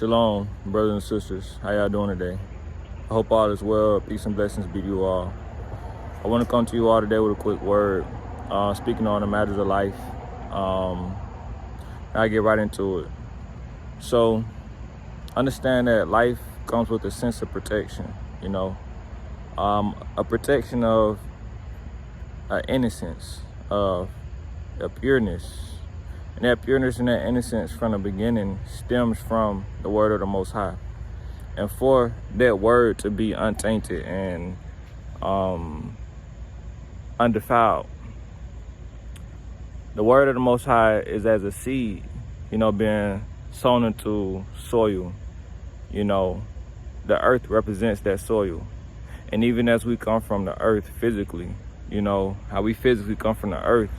Shalom, brothers and sisters. How y'all doing today? I hope all is well. Peace and blessings be to you all. I want to come to you all today with a quick word, speaking on the matters of life. I get right into it. So, understand that life comes with a sense of protection, a protection of innocence, of a pureness. And that pureness and that innocence from the beginning stems from the word of the Most High. And for that word to be untainted and undefiled, the word of the Most High is as a seed, being sown into soil. The earth represents that soil. And even as we come from the earth physically, how we physically come from the earth,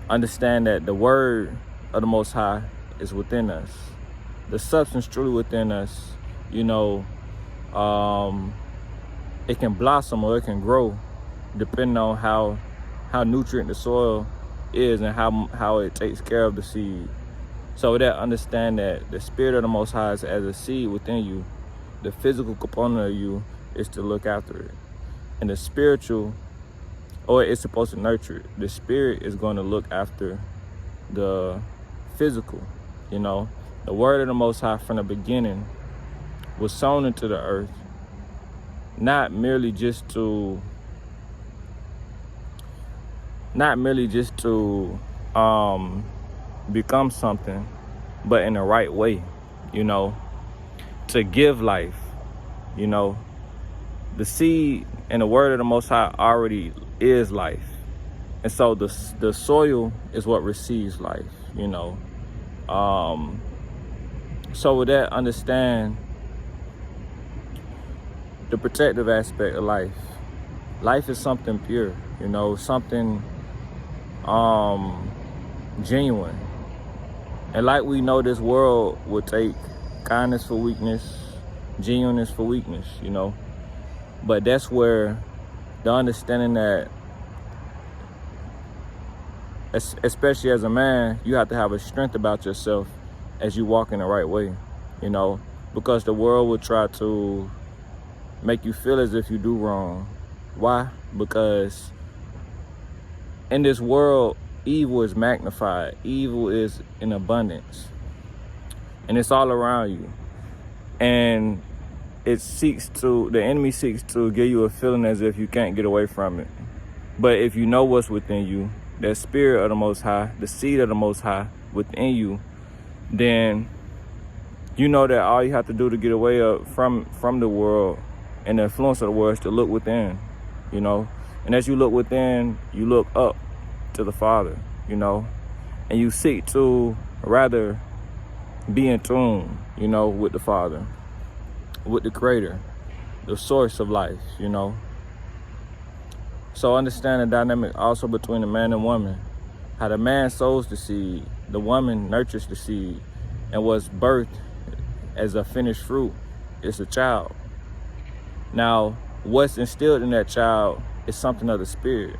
understand that the word of the Most High is within us. The substance truly within us, it can blossom or it can grow depending on how nutrient the soil is and how it takes care of the seed. So with that, understand that the spirit of the Most High is as a seed within you. The physical component of you is to look after it. And the spiritual, or it's supposed to nurture it. The spirit is going to look after the physical, The word of the Most High from the beginning was sown into the earth, not merely just to become something, but in the right way, to give life, The seed and the word of the Most High already is life. And so the soil is what receives life, So with that, understand the protective aspect of life. Life is something pure, something genuine. And like we know, this world will take kindness for weakness, genuineness for weakness, But that's where the understanding that, especially as a man, you have to have a strength about yourself as you walk in the right way, because the world will try to make you feel as if you do wrong. Why? Because in this world, evil is magnified. Evil is in abundance. And it's all around you. And the enemy seeks to give you a feeling as if you can't get away from it. But if you know what's within you, that spirit of the Most High, the seed of the Most High within you, then you know that all you have to do to get away from the world and the influence of the world is to look within, And as you look within, you look up to the Father, And you seek to rather be in tune, with the Father, with the Creator, the source of life, So understand the dynamic also between the man and woman. How the man sows the seed, the woman nurtures the seed, and what's birthed as a finished fruit is a child. Now, what's instilled in that child is something of the spirit.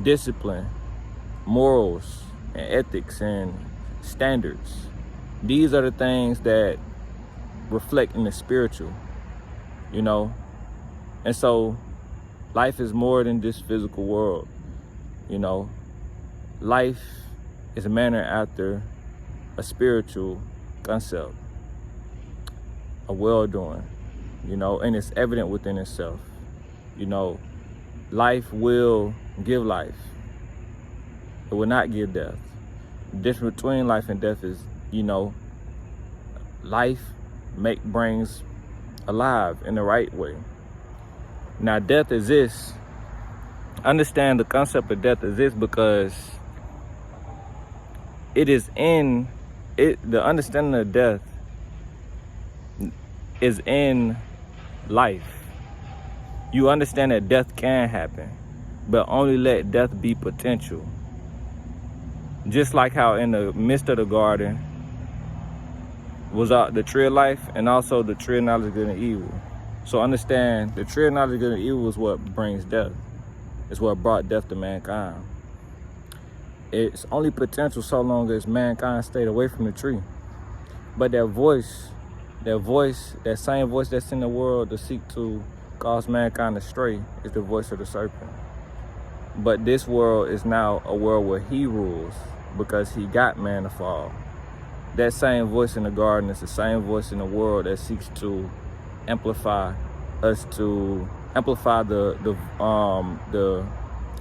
Discipline, morals, and ethics, and standards. These are the things that reflect in the spiritual, And so life is more than this physical world, Life is a manner after a spiritual concept, a well-doing, and it's evident within itself. Life will give life. It will not give death. The difference between life and death is, life brings alive in the right way. Now, death exists. Understand the concept of death exists because it is in it. The understanding of death is in life. You understand that death can happen, but only let death be potential. Just like how in the midst of the garden was the tree of life and also the tree of knowledge of good and evil. So understand, the tree of knowledge of good and evil is what brings death. It's what brought death to mankind. It's only potential so long as mankind stayed away from the tree. But that same voice that's in the world to seek to cause mankind astray is the voice of the serpent. But this world is now a world where he rules because he got man to fall. That same voice in the garden is the same voice in the world that seeks to amplify the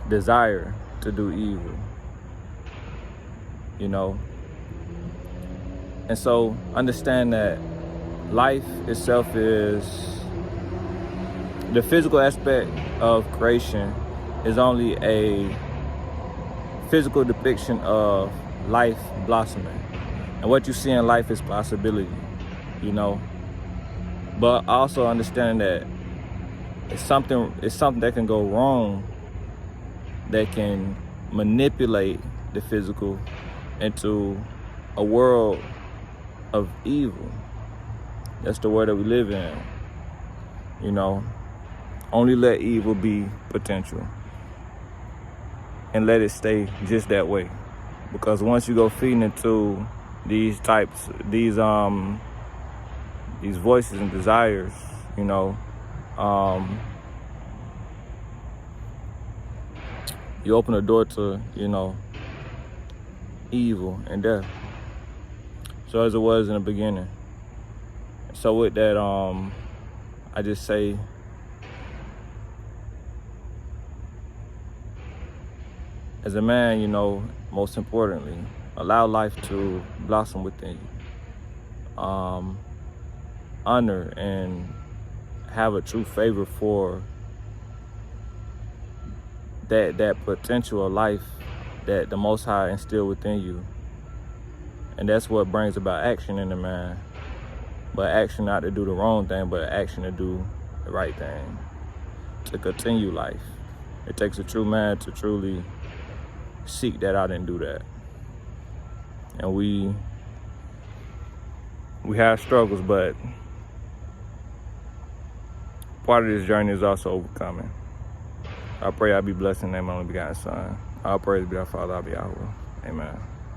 desire to do evil. You know? And so understand that life itself is the physical aspect of creation is only a physical depiction of life blossoming. And what you see in life is possibility, you know. But also understanding that it's something that can go wrong that can manipulate the physical into a world of evil. That's the world that we live in, you know. Only let evil be potential and let it stay just that way. Because once you go feeding into these voices and desires, you know, you open the door to, you know, evil and death. So as it was in the beginning. So with that, I just say, as a man, you know, most importantly, allow life to blossom within you. Honor and have a true favor for that potential of life that the Most High instilled within you. And that's what brings about action in the man. But action not to do the wrong thing, but action to do the right thing, to continue life. It takes a true man to truly seek that out and do that. And we have struggles, but part of this journey is also overcoming. I pray I be blessed in the name of my only begotten Son. All praise be our Father, I'll be Yahweh. Amen.